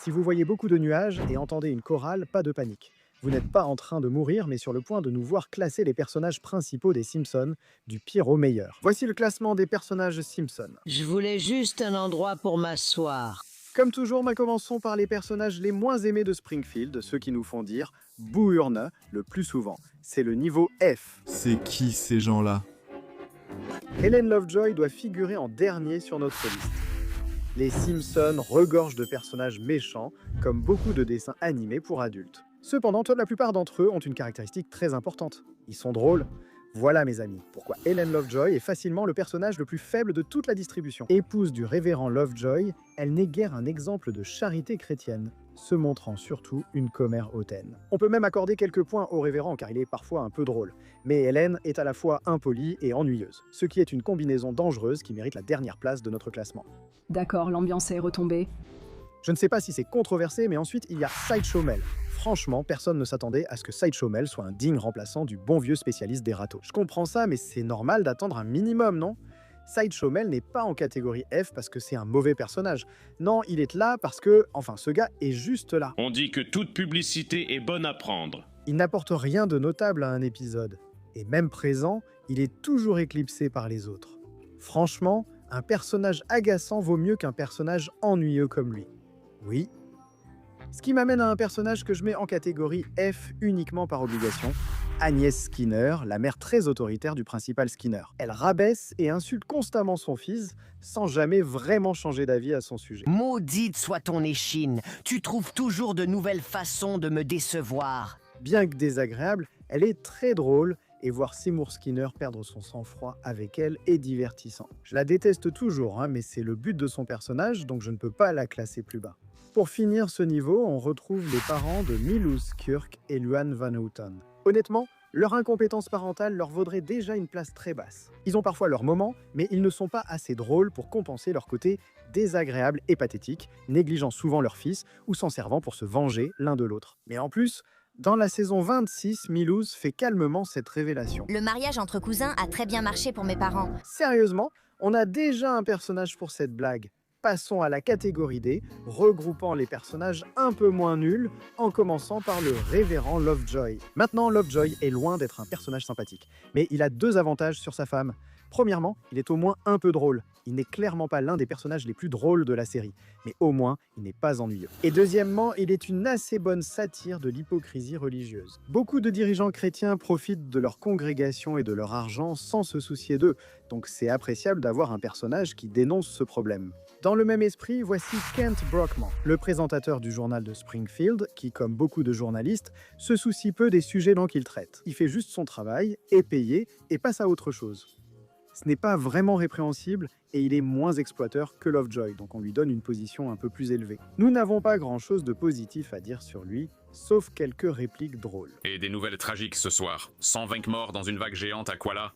Si vous voyez beaucoup de nuages et entendez une chorale, pas de panique. Vous n'êtes pas en train de mourir, mais sur le point de nous voir classer les personnages principaux des Simpsons, du pire au meilleur. Voici le classement des personnages Simpsons. Je voulais juste un endroit pour m'asseoir. Comme toujours, commençons par les personnages les moins aimés de Springfield, ceux qui nous font dire Boo Urne le plus souvent. C'est le niveau F. C'est qui ces gens-là? Helen Lovejoy doit figurer en dernier sur notre liste. Les Simpsons regorgent de personnages méchants, comme beaucoup de dessins animés pour adultes. Cependant, la plupart d'entre eux ont une caractéristique très importante. Ils sont drôles. Voilà mes amis, pourquoi Helen Lovejoy est facilement le personnage le plus faible de toute la distribution. Épouse du révérend Lovejoy, elle n'est guère un exemple de charité chrétienne, se montrant surtout une commère hautaine. On peut même accorder quelques points au révérend car il est parfois un peu drôle. Mais Helen est à la fois impolie et ennuyeuse, ce qui est une combinaison dangereuse qui mérite la dernière place de notre classement. D'accord, l'ambiance est retombée. Je ne sais pas si c'est controversé, mais ensuite il y a Sideshow Mel. Franchement, personne ne s'attendait à ce que Sideshow Mel soit un digne remplaçant du bon vieux spécialiste des râteaux. Je comprends ça, mais c'est normal d'attendre un minimum, non? Sideshow Mel n'est pas en catégorie F parce que c'est un mauvais personnage. Non, il est là parce que, ce gars est juste là. On dit que toute publicité est bonne à prendre. Il n'apporte rien de notable à un épisode. Et même présent, il est toujours éclipsé par les autres. Franchement, un personnage agaçant vaut mieux qu'un personnage ennuyeux comme lui. Oui. Ce qui m'amène à un personnage que je mets en catégorie F uniquement par obligation, Agnès Skinner, la mère très autoritaire du principal Skinner. Elle rabaisse et insulte constamment son fils, sans jamais vraiment changer d'avis à son sujet. Maudite soit ton échine, tu trouves toujours de nouvelles façons de me décevoir. Bien que désagréable, elle est très drôle, et voir Seymour Skinner perdre son sang-froid avec elle est divertissant. Je la déteste toujours, mais c'est le but de son personnage, donc je ne peux pas la classer plus bas. Pour finir ce niveau, on retrouve les parents de Milouz Kirk et Luan Van Houten. Honnêtement, leur incompétence parentale leur vaudrait déjà une place très basse. Ils ont parfois leurs moments, mais ils ne sont pas assez drôles pour compenser leur côté désagréable et pathétique, négligeant souvent leur fils ou s'en servant pour se venger l'un de l'autre. Mais en plus, dans la saison 26, Milouz fait calmement cette révélation. Le mariage entre cousins a très bien marché pour mes parents. Sérieusement, on a déjà un personnage pour cette blague. Passons à la catégorie D, regroupant les personnages un peu moins nuls, en commençant par le révérend Lovejoy. Maintenant, Lovejoy est loin d'être un personnage sympathique, mais il a deux avantages sur sa femme. Premièrement, il est au moins un peu drôle. Il n'est clairement pas l'un des personnages les plus drôles de la série, mais au moins, il n'est pas ennuyeux. Et deuxièmement, il est une assez bonne satire de l'hypocrisie religieuse. Beaucoup de dirigeants chrétiens profitent de leur congrégation et de leur argent sans se soucier d'eux, donc c'est appréciable d'avoir un personnage qui dénonce ce problème. Dans le même esprit, voici Kent Brockman, le présentateur du journal de Springfield, qui, comme beaucoup de journalistes, se soucie peu des sujets dont il traite. Il fait juste son travail, est payé et passe à autre chose. Ce n'est pas vraiment répréhensible et il est moins exploiteur que Lovejoy, donc on lui donne une position un peu plus élevée. Nous n'avons pas grand-chose de positif à dire sur lui, sauf quelques répliques drôles. Et des nouvelles tragiques ce soir. 120 morts dans une vague géante à Kuala.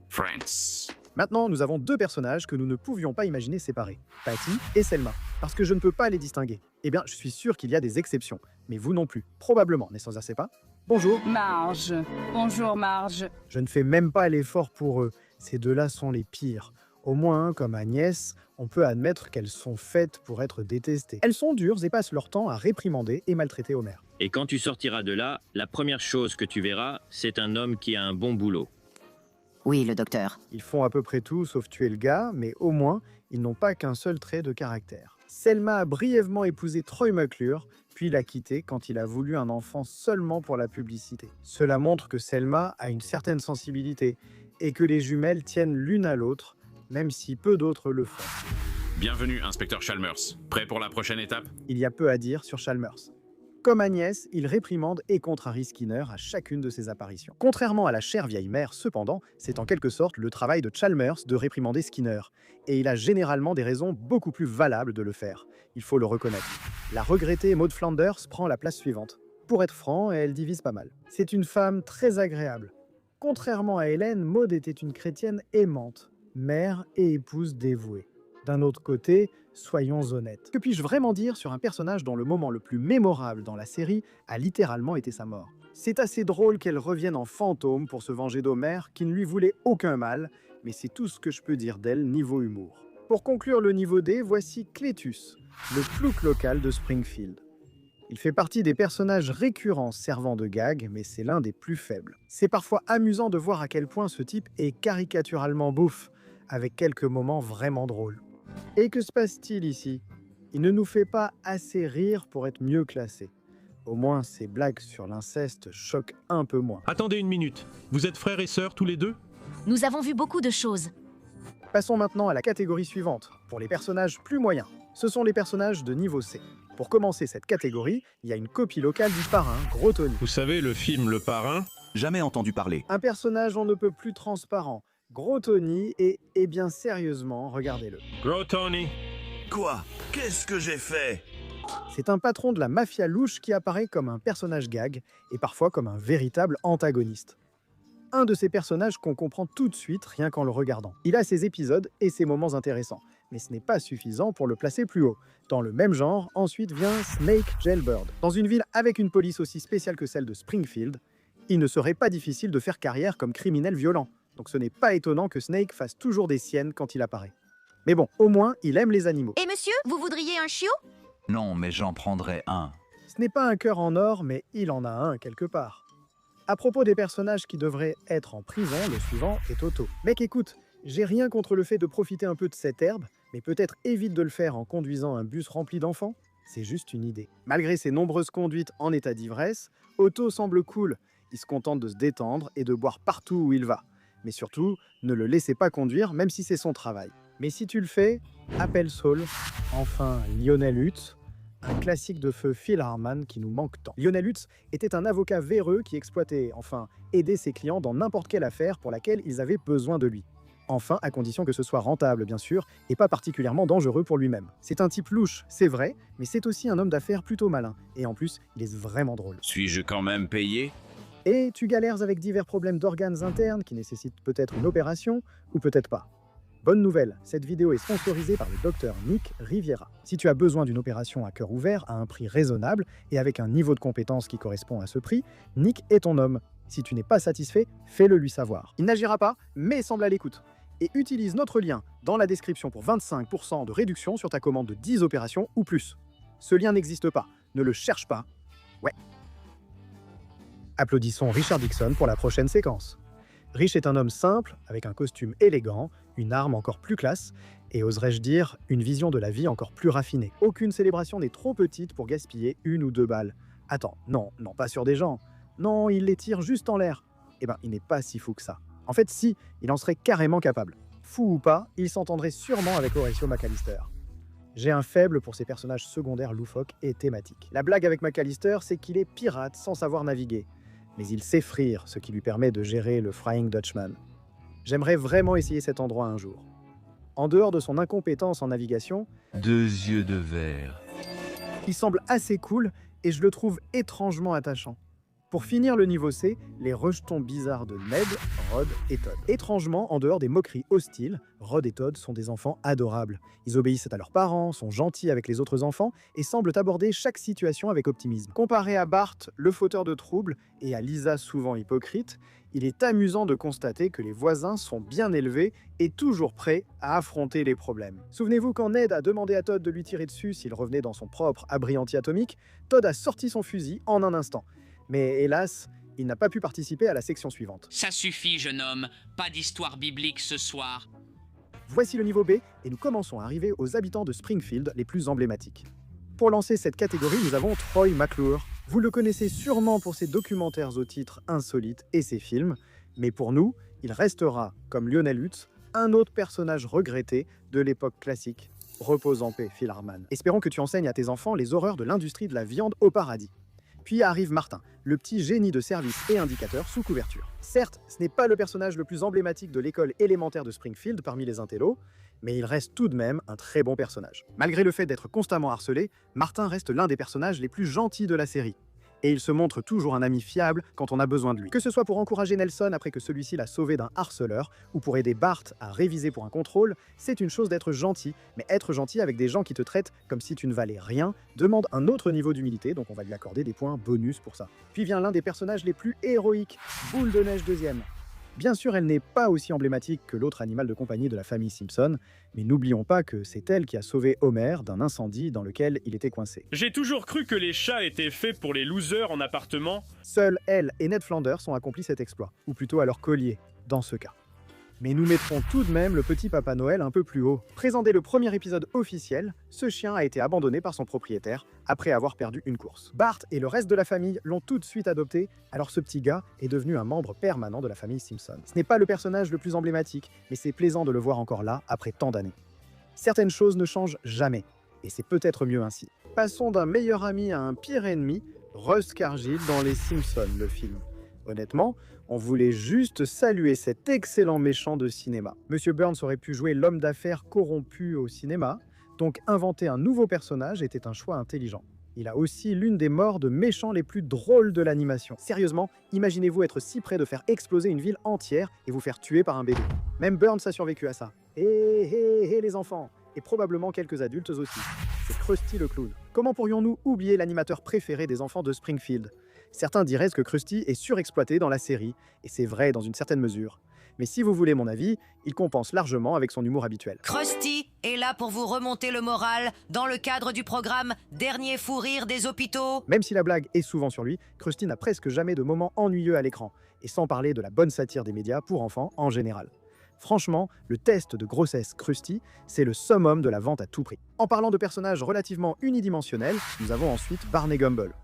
France. Maintenant, nous avons deux personnages que nous ne pouvions pas imaginer séparés, Patty et Selma, parce que je ne peux pas les distinguer. Eh bien, je suis sûr qu'il y a des exceptions, mais vous non plus. Probablement, n'est-ce pas? Bonjour. Marge. Bonjour Marge. Je ne fais même pas l'effort pour eux. Ces deux-là sont les pires. Au moins, comme Agnès, on peut admettre qu'elles sont faites pour être détestées. Elles sont dures et passent leur temps à réprimander et maltraiter Homer. Et quand tu sortiras de là, la première chose que tu verras, c'est un homme qui a un bon boulot. Oui, le docteur. Ils font à peu près tout sauf tuer le gars, mais au moins, ils n'ont pas qu'un seul trait de caractère. Selma a brièvement épousé Troy McClure, puis l'a quitté quand il a voulu un enfant seulement pour la publicité. Cela montre que Selma a une certaine sensibilité et que les jumelles tiennent l'une à l'autre, même si peu d'autres le font. Bienvenue, inspecteur Chalmers. Prêt pour la prochaine étape? Il y a peu à dire sur Chalmers. Comme Agnès, il réprimande et contrarie Skinner à chacune de ses apparitions. Contrairement à la chère vieille mère, cependant, c'est en quelque sorte le travail de Chalmers de réprimander Skinner. Et il a généralement des raisons beaucoup plus valables de le faire. Il faut le reconnaître. La regrettée Maud Flanders prend la place suivante. Pour être franc, elle divise pas mal. C'est une femme très agréable. Contrairement à Hélène, Maud était une chrétienne aimante, mère et épouse dévouée. D'un autre côté, soyons honnêtes. Que puis-je vraiment dire sur un personnage dont le moment le plus mémorable dans la série a littéralement été sa mort? C'est assez drôle qu'elle revienne en fantôme pour se venger d'Homer, qui ne lui voulait aucun mal, mais c'est tout ce que je peux dire d'elle niveau humour. Pour conclure le niveau D, voici Clétus, le plouc local de Springfield. Il fait partie des personnages récurrents servant de gag, mais c'est l'un des plus faibles. C'est parfois amusant de voir à quel point ce type est caricaturalement bouffe, avec quelques moments vraiment drôles. Et que se passe-t-il ici? Il ne nous fait pas assez rire pour être mieux classé. Au moins, ses blagues sur l'inceste choquent un peu moins. Attendez une minute. Vous êtes frères et sœurs tous les deux? Nous avons vu beaucoup de choses. Passons maintenant à la catégorie suivante, pour les personnages plus moyens. Ce sont les personnages de niveau C. Pour commencer cette catégorie, il y a une copie locale du parrain, Gros Tony. Vous savez, le film Le Parrain? Jamais entendu parler. Un personnage on ne peut plus transparent, Gros Tony, et bien sérieusement, regardez-le. Gros Tony. Quoi? Qu'est-ce que j'ai fait? C'est un patron de la mafia louche qui apparaît comme un personnage gag et parfois comme un véritable antagoniste. Un de ces personnages qu'on comprend tout de suite rien qu'en le regardant. Il a ses épisodes et ses moments intéressants, mais ce n'est pas suffisant pour le placer plus haut. Dans le même genre, ensuite vient Snake Jailbird. Dans une ville avec une police aussi spéciale que celle de Springfield, il ne serait pas difficile de faire carrière comme criminel violent. Donc ce n'est pas étonnant que Snake fasse toujours des siennes quand il apparaît. Mais bon, au moins, il aime les animaux. Et monsieur, vous voudriez un chiot? Non, mais j'en prendrai un. Ce n'est pas un cœur en or, mais il en a un quelque part. À propos des personnages qui devraient être en prison, le suivant est Toto. Mec, écoute, j'ai rien contre le fait de profiter un peu de cette herbe, mais peut-être évite de le faire en conduisant un bus rempli d'enfants. C'est juste une idée. Malgré ses nombreuses conduites en état d'ivresse, Otto semble cool. Il se contente de se détendre et de boire partout où il va. Mais surtout, ne le laissez pas conduire, même si c'est son travail. Mais si tu le fais, appelle Saul. Enfin, Lionel Hutz, un classique de feu Phil Hartman qui nous manque tant. Lionel Hutz était un avocat véreux qui exploitait, aidait ses clients dans n'importe quelle affaire pour laquelle ils avaient besoin de lui. Enfin, à condition que ce soit rentable, bien sûr, et pas particulièrement dangereux pour lui-même. C'est un type louche, c'est vrai, mais c'est aussi un homme d'affaires plutôt malin. Et en plus, il est vraiment drôle. Suis-je quand même payé? Et tu galères avec divers problèmes d'organes internes qui nécessitent peut-être une opération, ou peut-être pas. Bonne nouvelle, cette vidéo est sponsorisée par le docteur Nick Riviera. Si tu as besoin d'une opération à cœur ouvert à un prix raisonnable et avec un niveau de compétence qui correspond à ce prix, Nick est ton homme. Si tu n'es pas satisfait, fais-le lui savoir. Il n'agira pas, mais semble à l'écoute. Et utilise notre lien dans la description pour 25% de réduction sur ta commande de 10 opérations ou plus. Ce lien n'existe pas, ne le cherche pas. Ouais. Applaudissons Richard Dixon pour la prochaine séquence. Rich est un homme simple, avec un costume élégant, une arme encore plus classe, et oserais-je dire, une vision de la vie encore plus raffinée. Aucune célébration n'est trop petite pour gaspiller 1 ou 2 balles. Attends, non, pas sur des gens. Non, il les tire juste en l'air. Eh ben, il n'est pas si fou que ça. En fait, si, il en serait carrément capable. Fou ou pas, il s'entendrait sûrement avec Horatio McAllister. J'ai un faible pour ces personnages secondaires loufoques et thématiques. La blague avec McAllister, c'est qu'il est pirate sans savoir naviguer. Mais il sait frire, ce qui lui permet de gérer le Flying Dutchman. J'aimerais vraiment essayer cet endroit un jour. En dehors de son incompétence en navigation, 2 yeux de verre. il semble assez cool et je le trouve étrangement attachant. Pour finir le niveau C, les rejetons bizarres de Ned, Rod et Todd. Étrangement, en dehors des moqueries hostiles, Rod et Todd sont des enfants adorables. Ils obéissent à leurs parents, sont gentils avec les autres enfants et semblent aborder chaque situation avec optimisme. Comparé à Bart, le fauteur de troubles, et à Lisa, souvent hypocrite, il est amusant de constater que les voisins sont bien élevés et toujours prêts à affronter les problèmes. Souvenez-vous quand Ned a demandé à Todd de lui tirer dessus s'il revenait dans son propre abri anti-atomique, Todd a sorti son fusil en un instant. Mais hélas, il n'a pas pu participer à la section suivante. Ça suffit, jeune homme. Pas d'histoire biblique ce soir. Voici le niveau B, et nous commençons à arriver aux habitants de Springfield les plus emblématiques. Pour lancer cette catégorie, nous avons Troy McClure. Vous le connaissez sûrement pour ses documentaires au titre insolite et ses films, mais pour nous, il restera, comme Lionel Hutz, un autre personnage regretté de l'époque classique. Repose en paix, Phil Hartman. Espérons que tu enseignes à tes enfants les horreurs de l'industrie de la viande au paradis. Puis arrive Martin, le petit génie de service et indicateur sous couverture. Certes, ce n'est pas le personnage le plus emblématique de l'école élémentaire de Springfield parmi les intellos, mais il reste tout de même un très bon personnage. Malgré le fait d'être constamment harcelé, Martin reste l'un des personnages les plus gentils de la série. Et il se montre toujours un ami fiable quand on a besoin de lui. Que ce soit pour encourager Nelson après que celui-ci l'a sauvé d'un harceleur, ou pour aider Bart à réviser pour un contrôle, c'est une chose d'être gentil, mais être gentil avec des gens qui te traitent comme si tu ne valais rien demande un autre niveau d'humilité, donc on va lui accorder des points bonus pour ça. Puis vient l'un des personnages les plus héroïques, Boule de Neige 2e. Bien sûr, elle n'est pas aussi emblématique que l'autre animal de compagnie de la famille Simpson, mais n'oublions pas que c'est elle qui a sauvé Homer d'un incendie dans lequel il était coincé. J'ai toujours cru que les chats étaient faits pour les losers en appartement. Seuls elle et Ned Flanders ont accompli cet exploit, ou plutôt à leur collier, dans ce cas. Mais nous mettrons tout de même le petit Papa Noël un peu plus haut. Présent dès le premier épisode officiel, ce chien a été abandonné par son propriétaire après avoir perdu une course. Bart et le reste de la famille l'ont tout de suite adopté, alors ce petit gars est devenu un membre permanent de la famille Simpson. Ce n'est pas le personnage le plus emblématique, mais c'est plaisant de le voir encore là après tant d'années. Certaines choses ne changent jamais, et c'est peut-être mieux ainsi. Passons d'un meilleur ami à un pire ennemi, Russ Cargill dans Les Simpsons, le film. Honnêtement, on voulait juste saluer cet excellent méchant de cinéma. Monsieur Burns aurait pu jouer l'homme d'affaires corrompu au cinéma, donc inventer un nouveau personnage était un choix intelligent. Il a aussi l'une des morts de méchants les plus drôles de l'animation. Sérieusement, imaginez-vous être si près de faire exploser une ville entière et vous faire tuer par un bébé. Même Burns a survécu à ça. Hé les enfants, et probablement quelques adultes aussi. C'est Krusty le clown. Comment pourrions-nous oublier l'animateur préféré des enfants de Springfield ? Certains diraient que Krusty est surexploité dans la série, et c'est vrai dans une certaine mesure. Mais si vous voulez mon avis, il compense largement avec son humour habituel. Krusty est là pour vous remonter le moral dans le cadre du programme Dernier fou rire des hôpitaux. Même si la blague est souvent sur lui, Krusty n'a presque jamais de moments ennuyeux à l'écran, et sans parler de la bonne satire des médias pour enfants en général. Franchement, le test de grossesse Krusty, c'est le summum de la vente à tout prix. En parlant de personnages relativement unidimensionnels, nous avons ensuite Barney Gumble.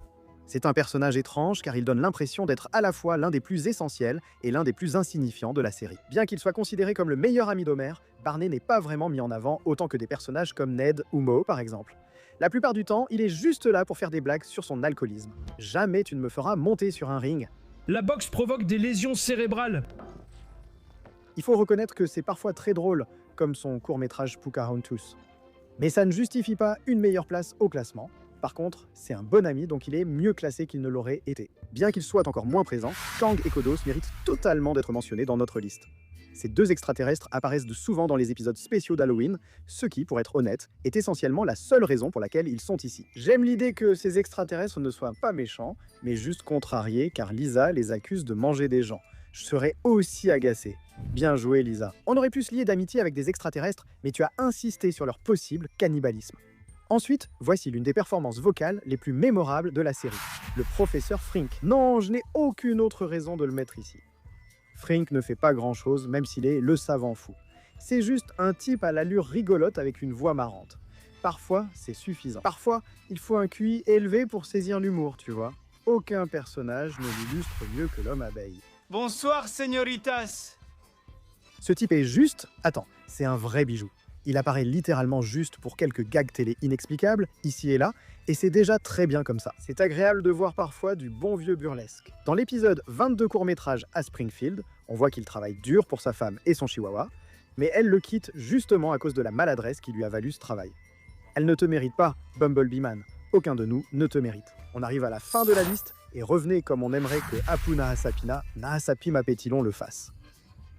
C'est un personnage étrange car il donne l'impression d'être à la fois l'un des plus essentiels et l'un des plus insignifiants de la série. Bien qu'il soit considéré comme le meilleur ami d'Homer, Barney n'est pas vraiment mis en avant autant que des personnages comme Ned ou Moe par exemple. La plupart du temps, il est juste là pour faire des blagues sur son alcoolisme. Jamais tu ne me feras monter sur un ring. La boxe provoque des lésions cérébrales. Il faut reconnaître que c'est parfois très drôle, comme son court-métrage Pocahontas. Mais ça ne justifie pas une meilleure place au classement. Par contre, c'est un bon ami, donc il est mieux classé qu'il ne l'aurait été. Bien qu'il soit encore moins présent, Kang et Kodos méritent totalement d'être mentionnés dans notre liste. Ces deux extraterrestres apparaissent souvent dans les épisodes spéciaux d'Halloween, ce qui, pour être honnête, est essentiellement la seule raison pour laquelle ils sont ici. J'aime l'idée que ces extraterrestres ne soient pas méchants, mais juste contrariés, car Lisa les accuse de manger des gens. Je serais aussi agacé. Bien joué, Lisa. On aurait pu se lier d'amitié avec des extraterrestres, mais tu as insisté sur leur possible cannibalisme. Ensuite, voici l'une des performances vocales les plus mémorables de la série, le professeur Frink. Non, je n'ai aucune autre raison de le mettre ici. Frink ne fait pas grand-chose, même s'il est le savant fou. C'est juste un type à l'allure rigolote avec une voix marrante. Parfois, c'est suffisant. Parfois, il faut un QI élevé pour saisir l'humour, tu vois. Aucun personnage ne l'illustre mieux que l'homme abeille. Bonsoir, señoritas. Ce type est juste... Attends, c'est un vrai bijou. Il apparaît littéralement juste pour quelques gags télé inexplicables, ici et là, et c'est déjà très bien comme ça. C'est agréable de voir parfois du bon vieux burlesque. Dans l'épisode 22 courts-métrages à Springfield, on voit qu'il travaille dur pour sa femme et son chihuahua, mais elle le quitte justement à cause de la maladresse qui lui a valu ce travail. Elle ne te mérite pas, Bumblebee Man. Aucun de nous ne te mérite. On arrive à la fin de la liste, et revenez comme on aimerait que Apu Nahasapina, Nahasapi Mapétilon le fasse.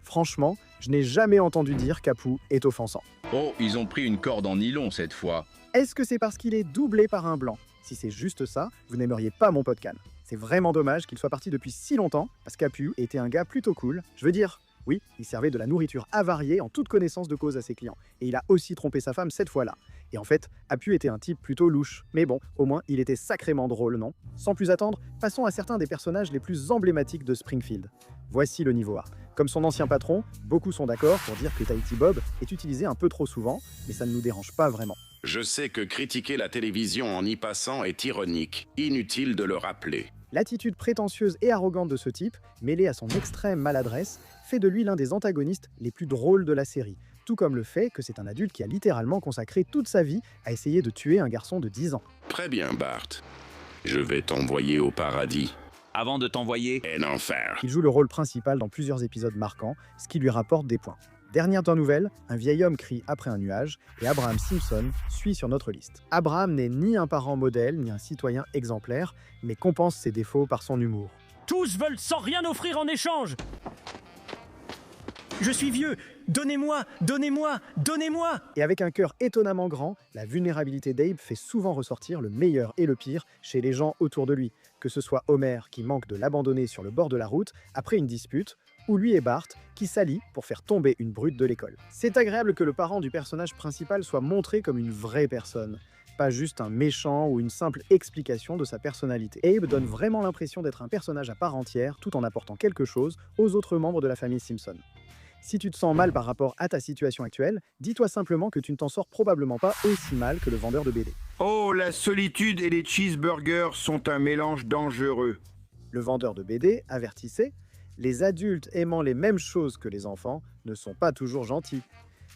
Franchement, je n'ai jamais entendu dire qu'Apu est offensant. Oh, ils ont pris une corde en nylon cette fois. Est-ce que c'est parce qu'il est doublé par un blanc? Si c'est juste ça, vous n'aimeriez pas mon podcast. C'est vraiment dommage qu'il soit parti depuis si longtemps, parce qu'Apu était un gars plutôt cool. Je veux dire, oui, il servait de la nourriture avariée en toute connaissance de cause à ses clients. Et il a aussi trompé sa femme cette fois-là. Et en fait, Apu était un type plutôt louche. Mais bon, au moins, il était sacrément drôle, non? Sans plus attendre, passons à certains des personnages les plus emblématiques de Springfield. Voici le niveau A. Comme son ancien patron, beaucoup sont d'accord pour dire que Tahiti Bob est utilisé un peu trop souvent, mais ça ne nous dérange pas vraiment. Je sais que critiquer la télévision en y passant est ironique. Inutile de le rappeler. L'attitude prétentieuse et arrogante de ce type, mêlée à son extrême maladresse, fait de lui l'un des antagonistes les plus drôles de la série. Tout comme le fait que c'est un adulte qui a littéralement consacré toute sa vie à essayer de tuer un garçon de 10 ans. Très bien, Bart. Je vais t'envoyer au paradis. Avant de t'envoyer en enfer. Il joue le rôle principal dans plusieurs épisodes marquants, ce qui lui rapporte des points. Dernière nouvelle, un vieil homme crie après un nuage et Abraham Simpson suit sur notre liste. Abraham n'est ni un parent modèle ni un citoyen exemplaire, mais compense ses défauts par son humour. Tous veulent sans rien offrir en échange. Je suis vieux, donnez-moi, donnez-moi, donnez-moi. Et avec un cœur étonnamment grand, la vulnérabilité d'Abe fait souvent ressortir le meilleur et le pire chez les gens autour de lui, que ce soit Homer qui manque de l'abandonner sur le bord de la route après une dispute, où lui et Bart qui s'allient pour faire tomber une brute de l'école. C'est agréable que le parent du personnage principal soit montré comme une vraie personne, pas juste un méchant ou une simple explication de sa personnalité. Abe donne vraiment l'impression d'être un personnage à part entière tout en apportant quelque chose aux autres membres de la famille Simpson. Si tu te sens mal par rapport à ta situation actuelle, dis-toi simplement que tu ne t'en sors probablement pas aussi mal que le vendeur de BD. Oh, la solitude et les cheeseburgers sont un mélange dangereux. Le vendeur de BD avertissait « Les adultes aimant les mêmes choses que les enfants ne sont pas toujours gentils ».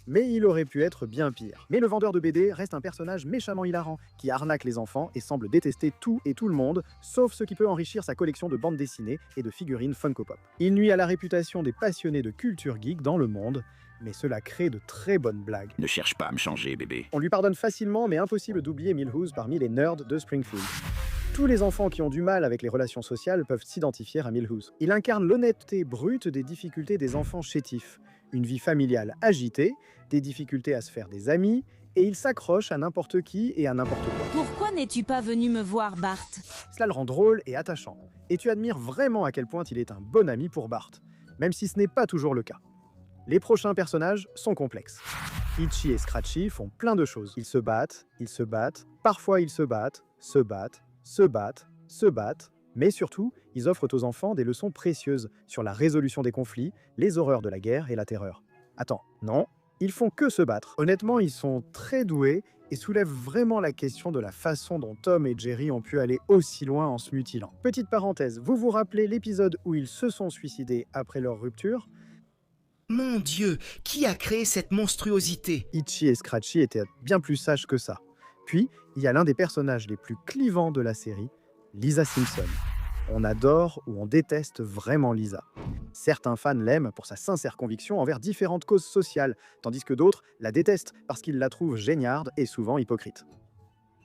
Mais il aurait pu être bien pire. Mais le vendeur de BD reste un personnage méchamment hilarant, qui arnaque les enfants et semble détester tout et tout le monde, sauf ce qui peut enrichir sa collection de bandes dessinées et de figurines Funko Pop. Il nuit à la réputation des passionnés de culture geek dans le monde, mais cela crée de très bonnes blagues. Ne cherche pas à me changer, bébé. On lui pardonne facilement, mais impossible d'oublier Milhouse parmi les nerds de Springfield. Tous les enfants qui ont du mal avec les relations sociales peuvent s'identifier à Milhouse. Il incarne l'honnêteté brute des difficultés des enfants chétifs, une vie familiale agitée, des difficultés à se faire des amis, et il s'accroche à n'importe qui et à n'importe quoi. Pourquoi n'es-tu pas venu me voir, Bart? Cela le rend drôle et attachant, et tu admires vraiment à quel point il est un bon ami pour Bart, même si ce n'est pas toujours le cas. Les prochains personnages sont complexes. Itchy et Scratchy font plein de choses. Ils se battent, parfois ils se battent, se battent, mais surtout, ils offrent aux enfants des leçons précieuses sur la résolution des conflits, les horreurs de la guerre et la terreur. Attends, non, ils font que se battre. Honnêtement, ils sont très doués et soulèvent vraiment la question de la façon dont Tom et Jerry ont pu aller aussi loin en se mutilant. Petite parenthèse, vous vous rappelez l'épisode où ils se sont suicidés après leur rupture ? Mon Dieu, qui a créé cette monstruosité? Itchy et Scratchy étaient bien plus sages que ça. Puis, il y a l'un des personnages les plus clivants de la série, Lisa Simpson. On adore ou on déteste vraiment Lisa. Certains fans l'aiment pour sa sincère conviction envers différentes causes sociales, tandis que d'autres la détestent parce qu'ils la trouvent géniarde et souvent hypocrite.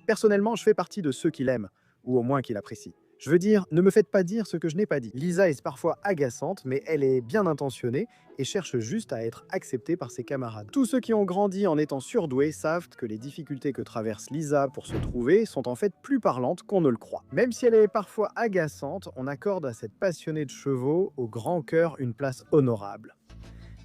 Personnellement, je fais partie de ceux qui l'aiment, ou au moins qui l'apprécient. Je veux dire, ne me faites pas dire ce que je n'ai pas dit. Lisa est parfois agaçante, mais elle est bien intentionnée et cherche juste à être acceptée par ses camarades. Tous ceux qui ont grandi en étant surdoués savent que les difficultés que traverse Lisa pour se trouver sont en fait plus parlantes qu'on ne le croit. Même si elle est parfois agaçante, on accorde à cette passionnée de chevaux au grand cœur une place honorable.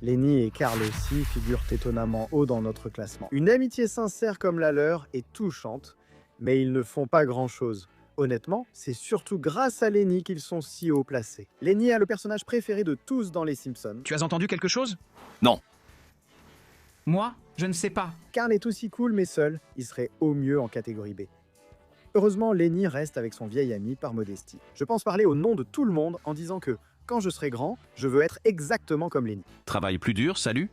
Lenny et Carl aussi figurent étonnamment haut dans notre classement. Une amitié sincère comme la leur est touchante, mais ils ne font pas grand-chose. Honnêtement, c'est surtout grâce à Lenny qu'ils sont si haut placés. Lenny est le personnage préféré de tous dans Les Simpsons. Tu as entendu quelque chose? Non. Moi, je ne sais pas. Carl est aussi cool mais seul, il serait au mieux en catégorie B. Heureusement, Lenny reste avec son vieil ami par modestie. Je pense parler au nom de tout le monde en disant que, quand je serai grand, je veux être exactement comme Lenny. Travail plus dur, salut.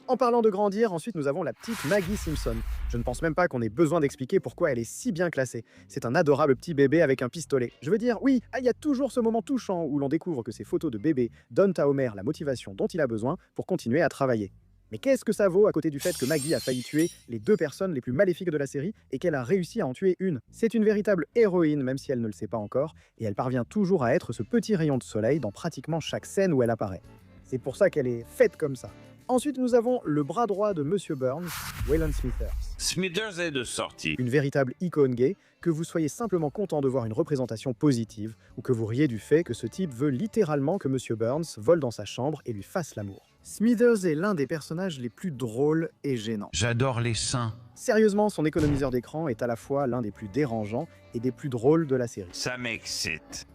En parlant de grandir, ensuite nous avons la petite Maggie Simpson. Je ne pense même pas qu'on ait besoin d'expliquer pourquoi elle est si bien classée. C'est un adorable petit bébé avec un pistolet. Je veux dire, oui, il y a toujours ce moment touchant où l'on découvre que ces photos de bébé donnent à Homer la motivation dont il a besoin pour continuer à travailler. Mais qu'est-ce que ça vaut à côté du fait que Maggie a failli tuer les deux personnes les plus maléfiques de la série et qu'elle a réussi à en tuer une? C'est une véritable héroïne, même si elle ne le sait pas encore, et elle parvient toujours à être ce petit rayon de soleil dans pratiquement chaque scène où elle apparaît. C'est pour ça qu'elle est faite comme ça. Ensuite, nous avons le bras droit de Monsieur Burns, Waylon Smithers. Smithers est de sortie. Une véritable icône gay, que vous soyez simplement content de voir une représentation positive, ou que vous riez du fait que ce type veut littéralement que Monsieur Burns vole dans sa chambre et lui fasse l'amour. Smithers est l'un des personnages les plus drôles et gênants. J'adore les seins. Sérieusement, son économiseur d'écran est à la fois l'un des plus dérangeants et des plus drôles de la série. Ça m'excite.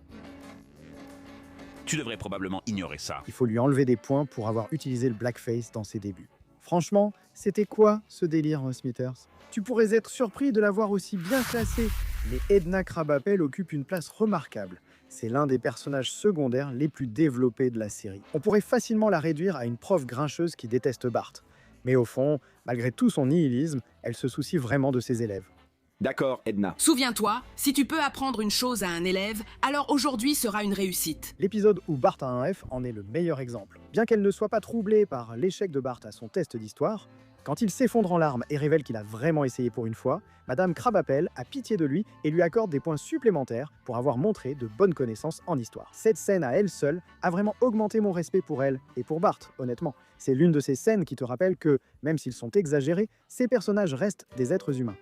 Tu devrais probablement ignorer ça. Il faut lui enlever des points pour avoir utilisé le blackface dans ses débuts. Franchement, c'était quoi ce délire, Smithers? Tu pourrais être surpris de l'avoir aussi bien classé, mais Edna Krabappel occupe une place remarquable. C'est l'un des personnages secondaires les plus développés de la série. On pourrait facilement la réduire à une prof grincheuse qui déteste Bart. Mais au fond, malgré tout son nihilisme, elle se soucie vraiment de ses élèves. D'accord, Edna. Souviens-toi, si tu peux apprendre une chose à un élève, alors aujourd'hui sera une réussite. L'épisode où Bart a un F en est le meilleur exemple. Bien qu'elle ne soit pas troublée par l'échec de Bart à son test d'histoire, quand il s'effondre en larmes et révèle qu'il a vraiment essayé pour une fois, Madame Krabappel a pitié de lui et lui accorde des points supplémentaires pour avoir montré de bonnes connaissances en histoire. Cette scène à elle seule a vraiment augmenté mon respect pour elle et pour Bart, honnêtement. C'est l'une de ces scènes qui te rappelle que, même s'ils sont exagérés, ces personnages restent des êtres humains.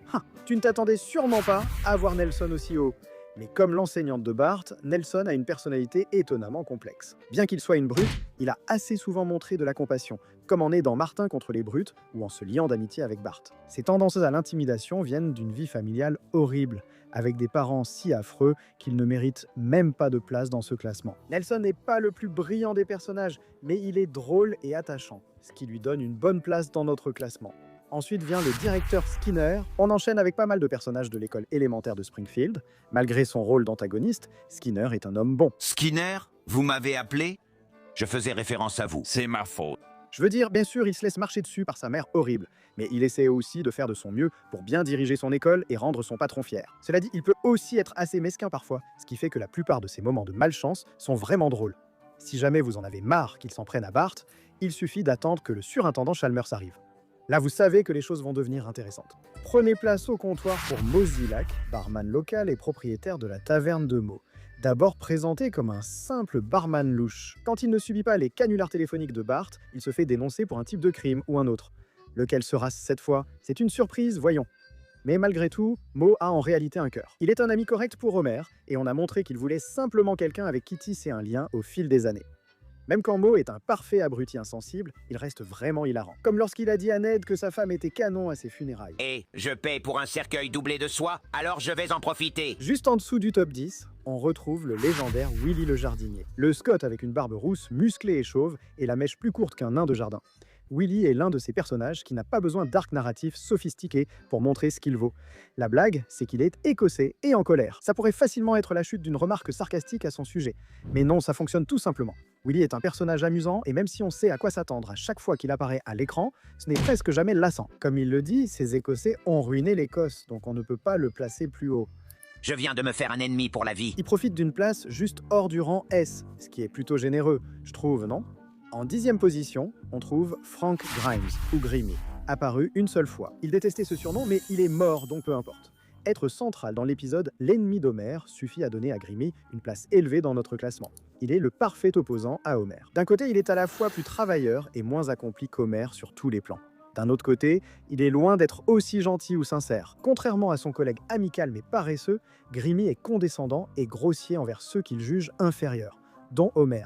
Tu ne t'attendais sûrement pas à voir Nelson aussi haut. Mais comme l'enseignante de Bart, Nelson a une personnalité étonnamment complexe. Bien qu'il soit une brute, il a assez souvent montré de la compassion, comme en est dans Martin contre les brutes ou en se liant d'amitié avec Bart. Ses tendances à l'intimidation viennent d'une vie familiale horrible, avec des parents si affreux qu'ils ne méritent même pas de place dans ce classement. Nelson n'est pas le plus brillant des personnages, mais il est drôle et attachant, ce qui lui donne une bonne place dans notre classement. Ensuite vient le directeur Skinner. On enchaîne avec pas mal de personnages de l'école élémentaire de Springfield. Malgré son rôle d'antagoniste, Skinner est un homme bon. Skinner, vous m'avez appelé? Je faisais référence à vous. C'est ma faute. Je veux dire, bien sûr, il se laisse marcher dessus par sa mère horrible, mais il essaie aussi de faire de son mieux pour bien diriger son école et rendre son patron fier. Cela dit, il peut aussi être assez mesquin parfois, ce qui fait que la plupart de ses moments de malchance sont vraiment drôles. Si jamais vous en avez marre qu'il s'en prenne à Bart, il suffit d'attendre que le surintendant Chalmers arrive. Là, vous savez que les choses vont devenir intéressantes. Prenez place au comptoir pour Mozilak, barman local et propriétaire de la taverne de Mo. D'abord présenté comme un simple barman louche. Quand il ne subit pas les canulars téléphoniques de Bart, il se fait dénoncer pour un type de crime ou un autre. Lequel sera cette fois? C'est une surprise, voyons. Mais malgré tout, Mo a en réalité un cœur. Il est un ami correct pour Homer, et on a montré qu'il voulait simplement quelqu'un avec qui tisser un lien au fil des années. Même quand Mo est un parfait abruti insensible, il reste vraiment hilarant. Comme lorsqu'il a dit à Ned que sa femme était canon à ses funérailles. Et je paye pour un cercueil doublé de soie, alors je vais en profiter. Juste en dessous du top 10, on retrouve le légendaire Willy le jardinier. Le Scott avec une barbe rousse, musclée et chauve, et la mèche plus courte qu'un nain de jardin. Willy est l'un de ces personnages qui n'a pas besoin d'arc narratif sophistiqué pour montrer ce qu'il vaut. La blague, c'est qu'il est écossais et en colère. Ça pourrait facilement être la chute d'une remarque sarcastique à son sujet. Mais non, ça fonctionne tout simplement. Willy est un personnage amusant et même si on sait à quoi s'attendre à chaque fois qu'il apparaît à l'écran, ce n'est presque jamais lassant. Comme il le dit, ces Écossais ont ruiné l'Écosse, donc on ne peut pas le placer plus haut. Je viens de me faire un ennemi pour la vie. Il profite d'une place juste hors du rang S, ce qui est plutôt généreux, je trouve, non ? En 10e position, on trouve Frank Grimes, ou Grimmy, apparu une seule fois. Il détestait ce surnom, mais il est mort, donc peu importe. Être central dans l'épisode L'ennemi d'Homer suffit à donner à Grimmy une place élevée dans notre classement. Il est le parfait opposant à Homer. D'un côté, il est à la fois plus travailleur et moins accompli qu'Homer sur tous les plans. D'un autre côté, il est loin d'être aussi gentil ou sincère. Contrairement à son collègue amical mais paresseux, Grimmy est condescendant et grossier envers ceux qu'il juge inférieurs, dont Homer.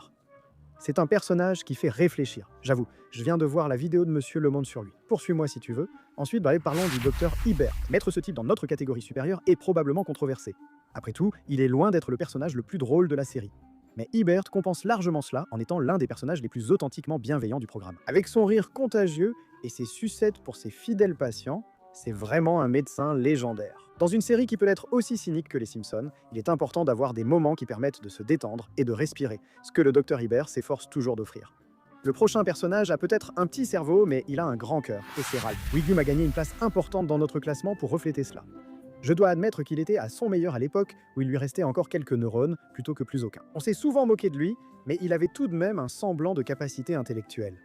C'est un personnage qui fait réfléchir. J'avoue, je viens de voir la vidéo de Monsieur Le Monde sur lui. Poursuis-moi si tu veux. Ensuite, parlons du docteur Hibbert. Mettre ce type dans notre catégorie supérieure est probablement controversé. Après tout, il est loin d'être le personnage le plus drôle de la série. Mais Hibbert compense largement cela en étant l'un des personnages les plus authentiquement bienveillants du programme. Avec son rire contagieux et ses sucettes pour ses fidèles patients, c'est vraiment un médecin légendaire. Dans une série qui peut être aussi cynique que les Simpsons, il est important d'avoir des moments qui permettent de se détendre et de respirer, ce que le Dr Hibbert s'efforce toujours d'offrir. Le prochain personnage a peut-être un petit cerveau, mais il a un grand cœur, et c'est Ralph. Wiggum a gagné une place importante dans notre classement pour refléter cela. Je dois admettre qu'il était à son meilleur à l'époque où il lui restait encore quelques neurones plutôt que plus aucun. On s'est souvent moqué de lui, mais il avait tout de même un semblant de capacité intellectuelle.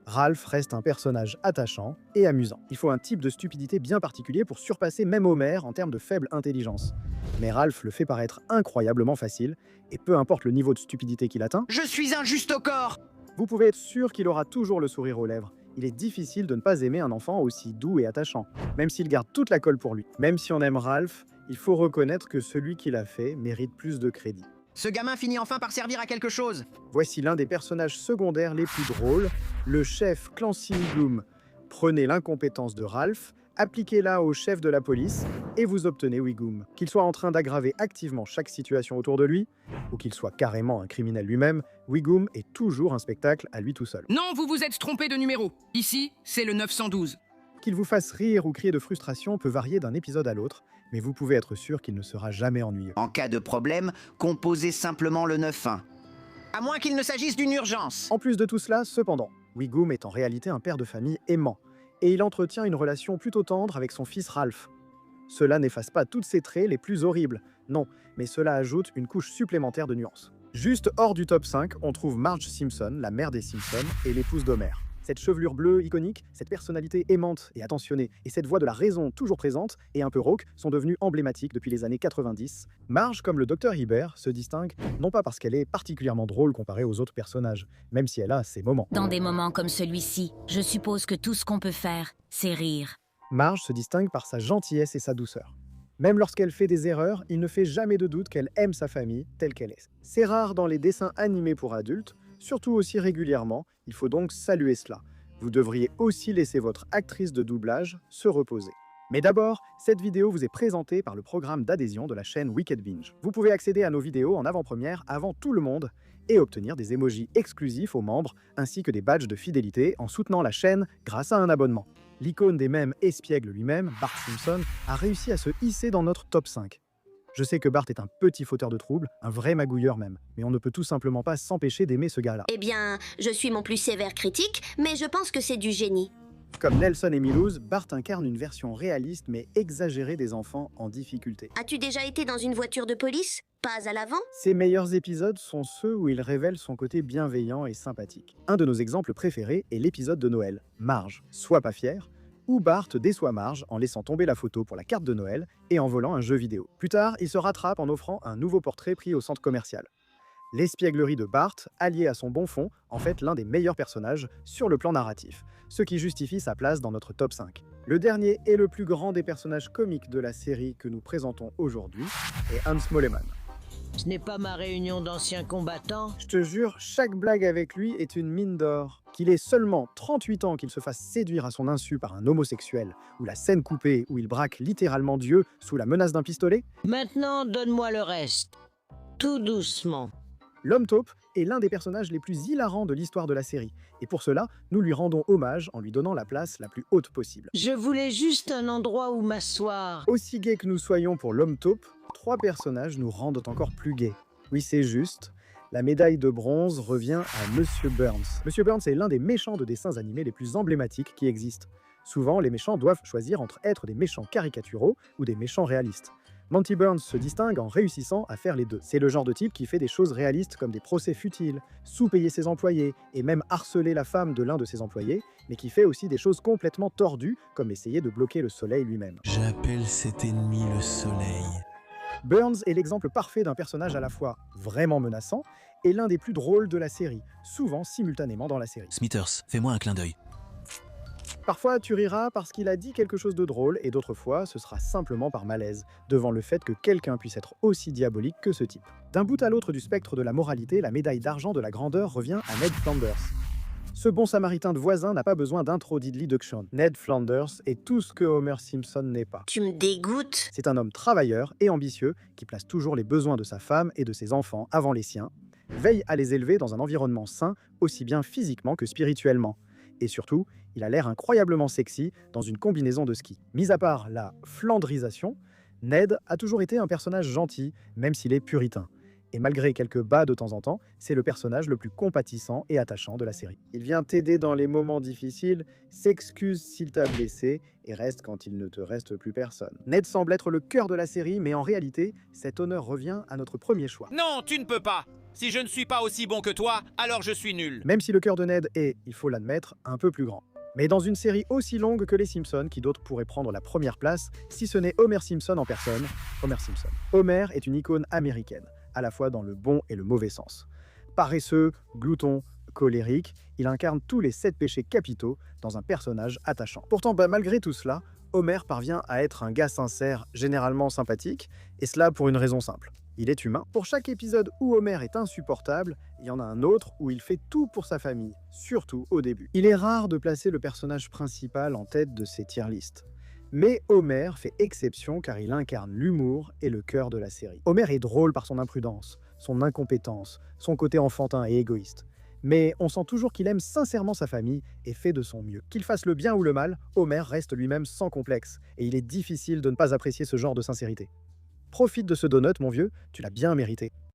Ralph reste un personnage attachant et amusant. Il faut un type de stupidité bien particulier pour surpasser même Homer en termes de faible intelligence. Mais Ralph le fait paraître incroyablement facile, et peu importe le niveau de stupidité qu'il atteint, Je suis un juste au corps. Vous pouvez être sûr qu'il aura toujours le sourire aux lèvres. Il est difficile de ne pas aimer un enfant aussi doux et attachant, même s'il garde toute la colle pour lui. Même si on aime Ralph, il faut reconnaître que celui qui l'a fait mérite plus de crédit. Ce gamin finit enfin par servir à quelque chose. Voici l'un des personnages secondaires les plus drôles, le chef Clancy Wiggum. Prenez l'incompétence de Ralph, appliquez-la au chef de la police, et vous obtenez Wiggum. Qu'il soit en train d'aggraver activement chaque situation autour de lui, ou qu'il soit carrément un criminel lui-même, Wiggum est toujours un spectacle à lui tout seul. Non, vous vous êtes trompé de numéro. Ici, c'est le 912. Qu'il vous fasse rire ou crier de frustration peut varier d'un épisode à l'autre, mais vous pouvez être sûr qu'il ne sera jamais ennuyeux. En cas de problème, composez simplement le 9-1. À moins qu'il ne s'agisse d'une urgence. En plus de tout cela, cependant, Wiggum est en réalité un père de famille aimant, et il entretient une relation plutôt tendre avec son fils Ralph. Cela n'efface pas tous ses traits les plus horribles, non, mais cela ajoute une couche supplémentaire de nuances. Juste hors du top 5, on trouve Marge Simpson, la mère des Simpsons, et l'épouse d'Homer. Cette chevelure bleue iconique, cette personnalité aimante et attentionnée, et cette voix de la raison toujours présente et un peu rauque sont devenues emblématiques depuis les années 90. Marge, comme le Dr Hibbert, se distingue non pas parce qu'elle est particulièrement drôle comparée aux autres personnages, même si elle a ses moments. Dans des moments comme celui-ci, je suppose que tout ce qu'on peut faire, c'est rire. Marge se distingue par sa gentillesse et sa douceur. Même lorsqu'elle fait des erreurs, il ne fait jamais de doute qu'elle aime sa famille telle qu'elle est. C'est rare dans les dessins animés pour adultes, surtout aussi régulièrement, il faut donc saluer cela. Vous devriez aussi laisser votre actrice de doublage se reposer. Mais d'abord, cette vidéo vous est présentée par le programme d'adhésion de la chaîne Wicked Binge. Vous pouvez accéder à nos vidéos en avant-première avant tout le monde et obtenir des emojis exclusifs aux membres ainsi que des badges de fidélité en soutenant la chaîne grâce à un abonnement. L'icône des mèmes espiègle lui-même, Bart Simpson, a réussi à se hisser dans notre top 5. Je sais que Bart est un petit fauteur de troubles, un vrai magouilleur même, mais on ne peut tout simplement pas s'empêcher d'aimer ce gars-là. Eh bien, je suis mon plus sévère critique, mais je pense que c'est du génie. Comme Nelson et Milouz, Bart incarne une version réaliste mais exagérée des enfants en difficulté. As-tu déjà été dans une voiture de police? Pas à l'avant? Ses meilleurs épisodes sont ceux où il révèle son côté bienveillant et sympathique. Un de nos exemples préférés est l'épisode de Noël, Marge, Sois pas fier, où Bart déçoit Marge en laissant tomber la photo pour la carte de Noël et en volant un jeu vidéo. Plus tard, il se rattrape en offrant un nouveau portrait pris au centre commercial. L'espièglerie de Bart, alliée à son bon fond, en fait l'un des meilleurs personnages sur le plan narratif, ce qui justifie sa place dans notre top 5. Le dernier et le plus grand des personnages comiques de la série que nous présentons aujourd'hui est Hans Moleman. Ce n'est pas ma réunion d'anciens combattants. Je te jure, chaque blague avec lui est une mine d'or. Qu'il ait seulement 38 ans qu'il se fasse séduire à son insu par un homosexuel, ou la scène coupée où il braque littéralement Dieu sous la menace d'un pistolet. Maintenant, donne-moi le reste. Tout doucement. L'homme taupe est l'un des personnages les plus hilarants de l'histoire de la série, et pour cela, nous lui rendons hommage en lui donnant la place la plus haute possible. Je voulais juste un endroit où m'asseoir. Aussi gai que nous soyons pour l'homme taupe, 3 personnages nous rendent encore plus gais. Oui, c'est juste. La médaille de bronze revient à Monsieur Burns. Monsieur Burns est l'un des méchants de dessins animés les plus emblématiques qui existent. Souvent, les méchants doivent choisir entre être des méchants caricaturaux ou des méchants réalistes. Monty Burns se distingue en réussissant à faire les deux. C'est le genre de type qui fait des choses réalistes comme des procès futiles, sous-payer ses employés et même harceler la femme de l'un de ses employés, mais qui fait aussi des choses complètement tordues comme essayer de bloquer le soleil lui-même. J'appelle cet ennemi le soleil. Burns est l'exemple parfait d'un personnage à la fois vraiment menaçant et l'un des plus drôles de la série, souvent simultanément dans la série. Smithers, fais-moi un clin d'œil. Parfois, tu riras parce qu'il a dit quelque chose de drôle et d'autres fois, ce sera simplement par malaise, devant le fait que quelqu'un puisse être aussi diabolique que ce type. D'un bout à l'autre du spectre de la moralité, la médaille d'argent de la grandeur revient à Ned Flanders. Ce bon samaritain de voisin n'a pas besoin d'intro d'introduction. Ned Flanders est tout ce que Homer Simpson n'est pas. Tu me dégoûtes. C'est un homme travailleur et ambitieux qui place toujours les besoins de sa femme et de ses enfants avant les siens, veille à les élever dans un environnement sain, aussi bien physiquement que spirituellement. Et surtout, il a l'air incroyablement sexy dans une combinaison de ski. Mis à part la flandrisation, Ned a toujours été un personnage gentil, même s'il est puritain. Et malgré quelques bas de temps en temps, c'est le personnage le plus compatissant et attachant de la série. Il vient t'aider dans les moments difficiles, s'excuse s'il t'a blessé et reste quand il ne te reste plus personne. Ned semble être le cœur de la série, mais en réalité, cet honneur revient à notre premier choix. Non, tu ne peux pas. Si je ne suis pas aussi bon que toi, alors je suis nul. Même si le cœur de Ned est, il faut l'admettre, un peu plus grand. Mais dans une série aussi longue que les Simpsons, qui d'autres pourraient prendre la première place, si ce n'est Homer Simpson en personne, Homer Simpson. Homer est une icône américaine, à la fois dans le bon et le mauvais sens. Paresseux, glouton, colérique, il incarne tous les 7 péchés capitaux dans un personnage attachant. Pourtant, malgré tout cela, Homer parvient à être un gars sincère, généralement sympathique, et cela pour une raison simple. Il est humain. Pour chaque épisode où Homer est insupportable, il y en a un autre où il fait tout pour sa famille, surtout au début. Il est rare de placer le personnage principal en tête de ces tier lists. Mais Homer fait exception car il incarne l'humour et le cœur de la série. Homer est drôle par son imprudence, son incompétence, son côté enfantin et égoïste. Mais on sent toujours qu'il aime sincèrement sa famille et fait de son mieux. Qu'il fasse le bien ou le mal, Homer reste lui-même sans complexe, et il est difficile de ne pas apprécier ce genre de sincérité. Profite de ce donut, mon vieux, tu l'as bien mérité.